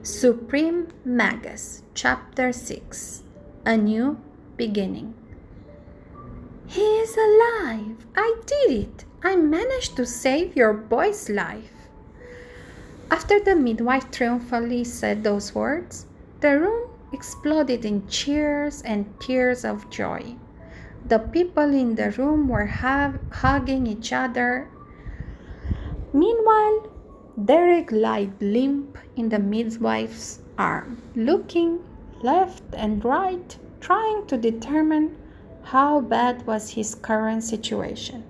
Supreme Magus, Chapter 6. A New Beginning. He is alive! I did it! I managed to save your boy's life. After the midwife triumphantly said those words, the room exploded in cheers and tears of joy. The people in the room were hugging each other. Meanwhile, Derek lay limp in the midwife's arm, looking left and right, trying to determine how bad was his current situation.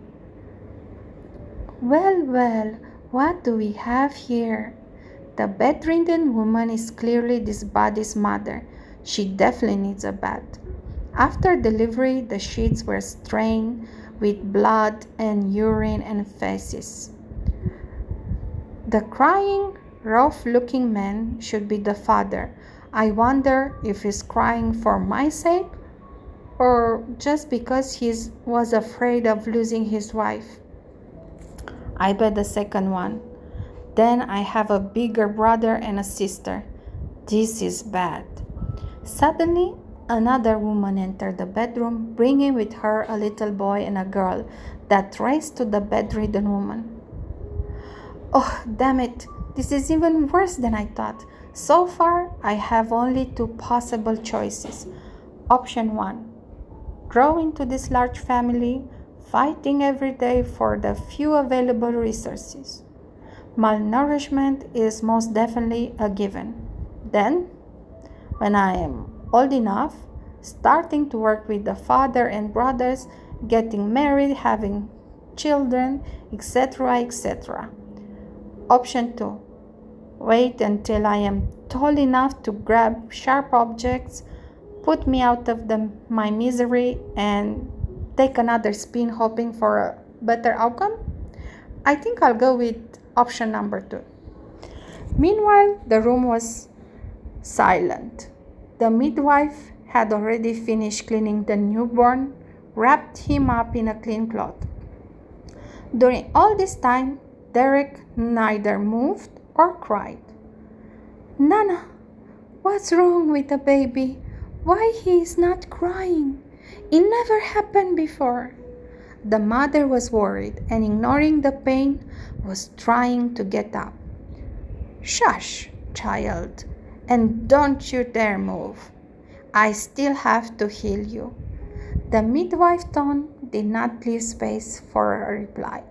Well, what do we have here? The bedridden woman is clearly this body's mother. She definitely needs a bath. After delivery, the sheets were stained with blood and urine and feces. The crying, rough-looking man should be the father. I wonder if he's crying for my sake or just because he was afraid of losing his wife. I bet the second one. Then I have a bigger brother and a sister. This is bad. Suddenly, another woman entered the bedroom, bringing with her a little boy and a girl that raced to the bedridden woman. Oh, damn it. This is even worse than I thought. So far, I have only two possible choices. Option 1. Grow into this large family, fighting every day for the few available resources. Malnourishment is most definitely a given. Then, when I am old enough, starting to work with the father and brothers, getting married, having children, etc. Option 2. Wait until I am tall enough to grab sharp objects, put me out of my misery, and take another spin hoping for a better outcome? I think I'll go with option number 2. Meanwhile, the room was silent. The midwife had already finished cleaning the newborn, wrapped him up in a clean cloth. During all this time, Derek neither moved or cried. Nana, what's wrong with the baby? Why he is not crying? It never happened before. The mother was worried and, ignoring the pain, was trying to get up. Shush, child, and don't you dare move. I still have to heal you. The midwife's tone did not leave space for a reply.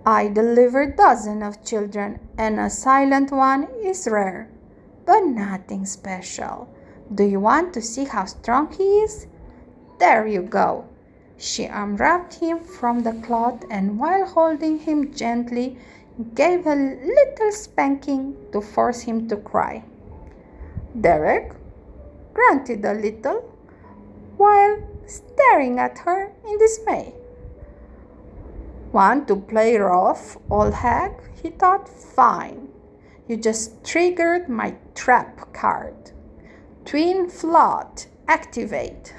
I deliver dozens of children, and a silent one is rare, but nothing special. Do you want to see how strong he is? There you go. She unwrapped him from the cloth and, while holding him gently, gave a little spanking to force him to cry. Derek grunted a little while staring at her in dismay. Want to play rough, old hag? He thought. Fine. You just triggered my trap card. Twin flood, activate.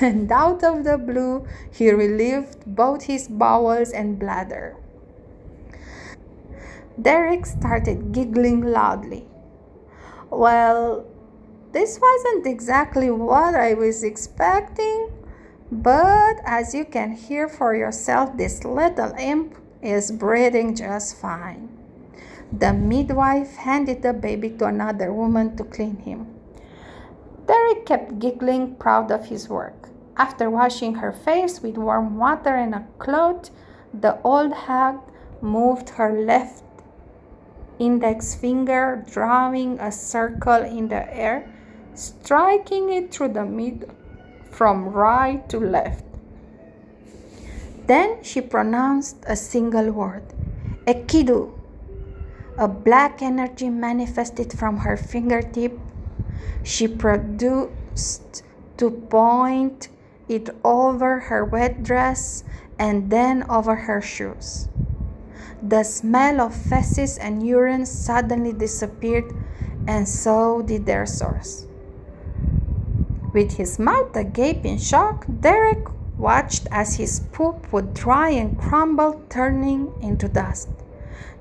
And out of the blue, he relieved both his bowels and bladder. Derek started giggling loudly. Well, this wasn't exactly what I was expecting, but as you can hear for yourself, this little imp is breathing just fine. The midwife handed the baby to another woman to clean him. Derek kept giggling, proud of his work. After washing her face with warm water and a cloth, the old hag moved her left index finger, drawing a circle in the air, striking it through the middle from right to left. Then she pronounced a single word, Ekidu. A black energy manifested from her fingertip. She produced to point it over her wet dress and then over her shoes. The smell of feces and urine suddenly disappeared, and so did their source. With his mouth agape in shock, Derek watched as his poop would dry and crumble, turning into dust.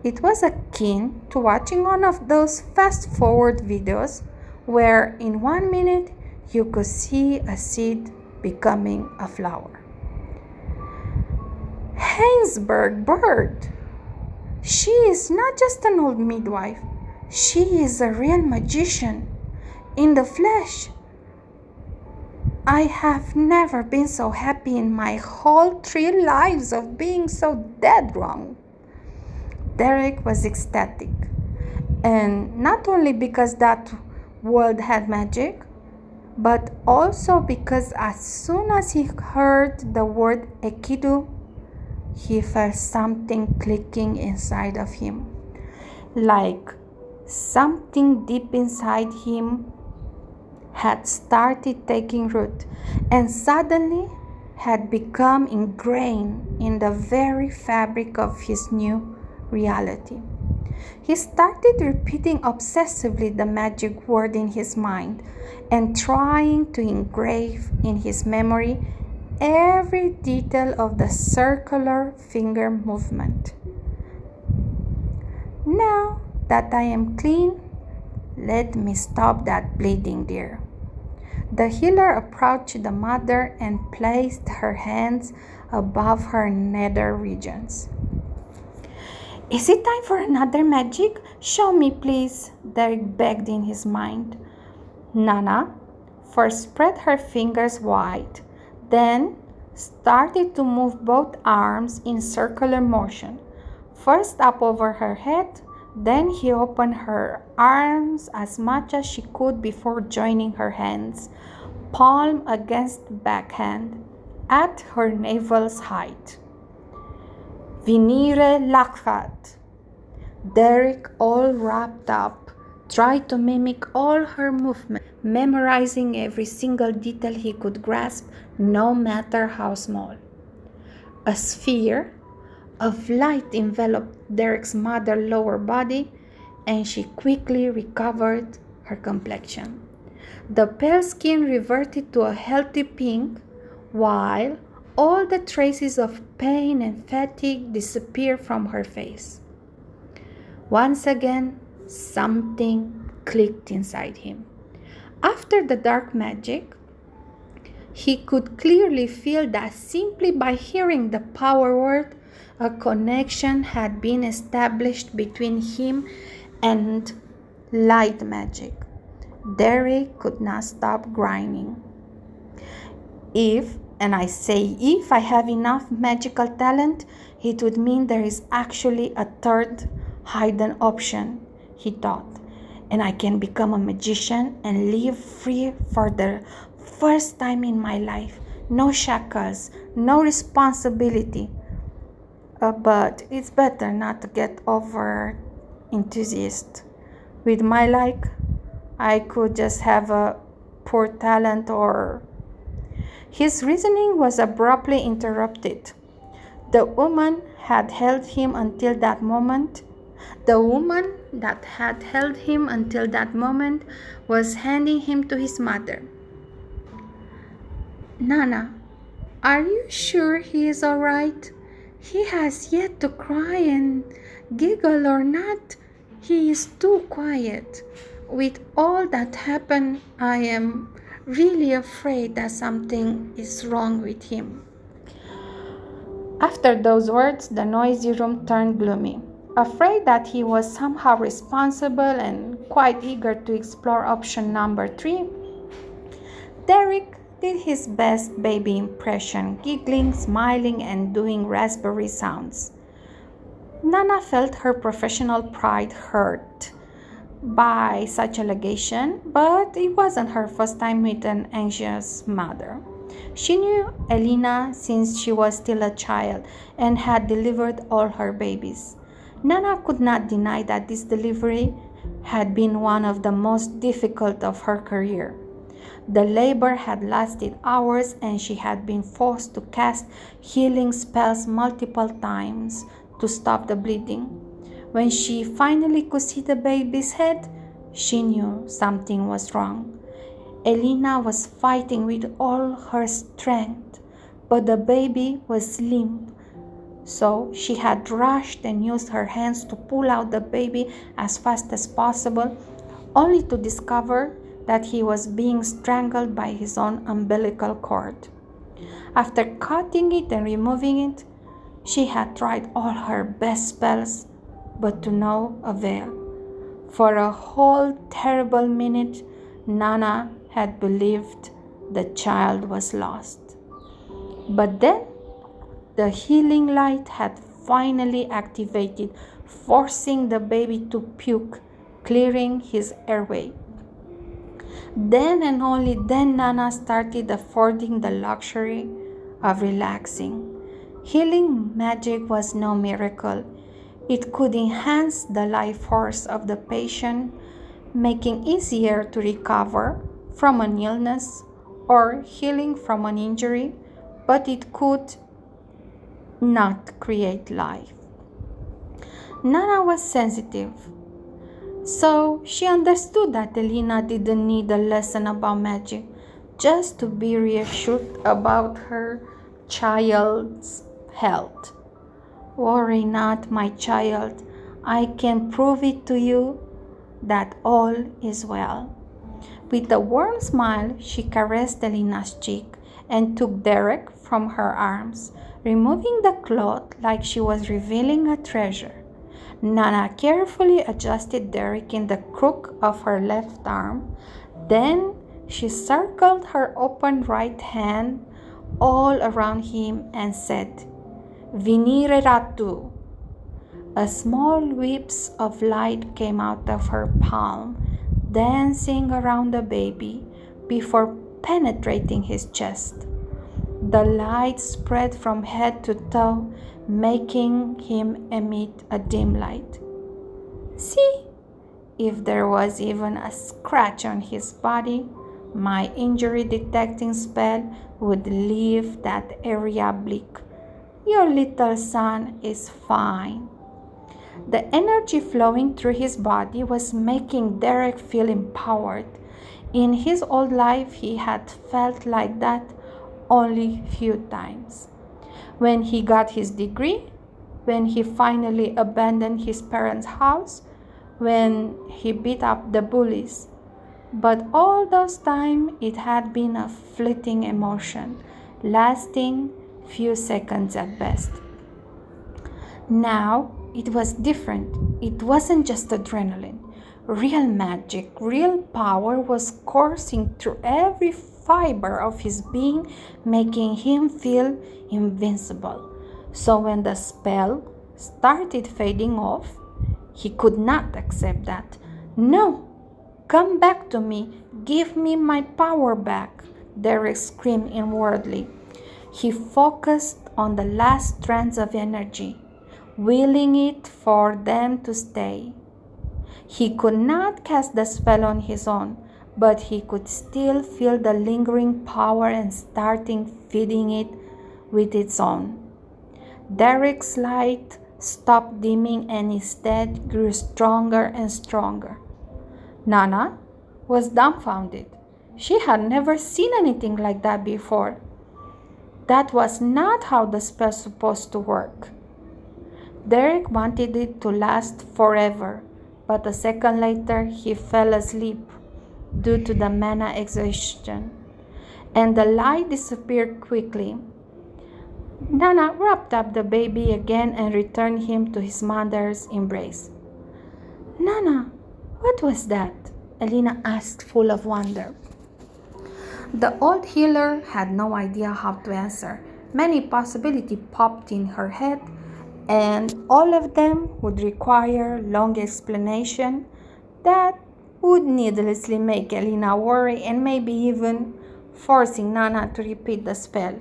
It was akin to watching one of those fast-forward videos where in 1 minute you could see a seed becoming a flower. Heinsberg Bird! She is not just an old midwife. She is a real magician in the flesh. I have never been so happy in my whole 3 lives of being so dead wrong. Derek was ecstatic, and not only because that world had magic, but also because as soon as he heard the word Ekidu, he felt something clicking inside of him, like something deep inside him had started taking root and suddenly had become ingrained in the very fabric of his new reality. He started repeating obsessively the magic word in his mind and trying to engrave in his memory every detail of the circular finger movement. Now that I am clean, let me stop that bleeding, dear. The healer approached the mother and placed her hands above her nether regions. Is it time for another magic? Show me, please, Derek begged in his mind. Nana first spread her fingers wide, then started to move both arms in circular motion, first up over her head, then he opened her arms as much as she could before joining her hands, palm against backhand, at her navel's height. Venire lachat. Derek, all wrapped up, tried to mimic all her movements, memorizing every single detail he could grasp, no matter how small. A sphere of light enveloped Derek's mother's lower body, and she quickly recovered her complexion. The pale skin reverted to a healthy pink, while all the traces of pain and fatigue disappeared from her face. Once again, something clicked inside him. After the dark magic, he could clearly feel that simply by hearing the power word, a connection had been established between him and light magic. Derek could not stop grinding. If, and I say if, I have enough magical talent, it would mean there is actually a third hidden option, he thought, and I can become a magician and live free for the first time in my life. No shackles, no responsibility. But it's better not to get over enthusiastic. With my like, I could just have a poor talent or... His reasoning was abruptly interrupted. The woman had held him until that moment. The woman that had held him until that moment was handing him to his mother. Nana, are you sure he is all right? He has yet to cry and giggle or not. He is too quiet. With all that happened, I am really afraid that something is wrong with him. After those words, the noisy room turned gloomy. Afraid that he was somehow responsible and quite eager to explore option number 3, Derek did his best baby impression, giggling, smiling, and doing raspberry sounds. Nana felt her professional pride hurt by such allegation, but it wasn't her first time with an anxious mother. She knew Elena since she was still a child and had delivered all her babies. Nana could not deny that this delivery had been one of the most difficult of her career. The labor had lasted hours and she had been forced to cast healing spells multiple times to stop the bleeding. When she finally could see the baby's head, she knew something was wrong. Elena was fighting with all her strength, but the baby was limp, So she had rushed and used her hands to pull out the baby as fast as possible, only to discover that he was being strangled by his own umbilical cord. After cutting it and removing it, she had tried all her best spells, but to no avail. For a whole terrible minute, Nana had believed the child was lost. But then, the healing light had finally activated, forcing the baby to puke, clearing his airway. Then and only then Nana started affording the luxury of relaxing. Healing magic was no miracle. It could enhance the life force of the patient, making easier to recover from an illness or healing from an injury, but it could not create life. Nana was sensitive, so she understood that Elena didn't need a lesson about magic just to be reassured about her child's health. Worry not, my child. I can prove it to you that all is well. With a warm smile, she caressed Elena's cheek and took Derek from her arms, removing the cloth like she was revealing a treasure. Nana carefully adjusted Derek in the crook of her left arm. Then she circled her open right hand all around him and said, Venire Ratu. A small wisp of light came out of her palm, dancing around the baby before penetrating his chest. The light spread from head to toe, making him emit a dim light. See, if there was even a scratch on his body, my injury detecting spell would leave that area bleak. Your little son is fine. The energy flowing through his body was making Derek feel empowered. In his old life, he had felt like that only few times. When he got his degree, when he finally abandoned his parents' house, when he beat up the bullies. But all those times it had been a fleeting emotion, lasting few seconds at best. Now it was different. It wasn't just adrenaline. Real magic, real power was coursing through every fiber of his being, making him feel invincible. So when the spell started fading off, he could not accept that. No, come back to me. Give me my power back, Derek screamed inwardly. He focused on the last strands of energy, willing it for them to stay. He could not cast the spell on his own, but he could still feel the lingering power and starting feeding it with its own. Derek's light stopped dimming and instead grew stronger and stronger. Nana was dumbfounded. She had never seen anything like that before. That was not how the spell was supposed to work. Derek wanted it to last forever, but a second later he fell asleep due to the mana exhaustion, and the light disappeared quickly. Nana wrapped up the baby again and returned him to his mother's embrace. Nana, what was that? Elena asked, full of wonder. The old healer had no idea how to answer. Many possibilities popped in her head, and all of them would require long explanation that would needlessly make Elena worry and maybe even forcing Nana to repeat the spell.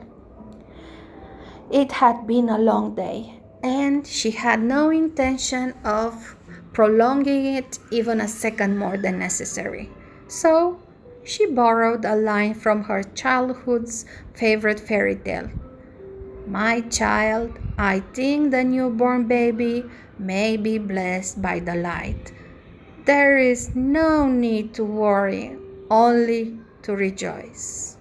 It had been a long day, and she had no intention of prolonging it even a second more than necessary. So she borrowed a line from her childhood's favorite fairy tale. My child, I think the newborn baby may be blessed by the light. There is no need to worry, only to rejoice.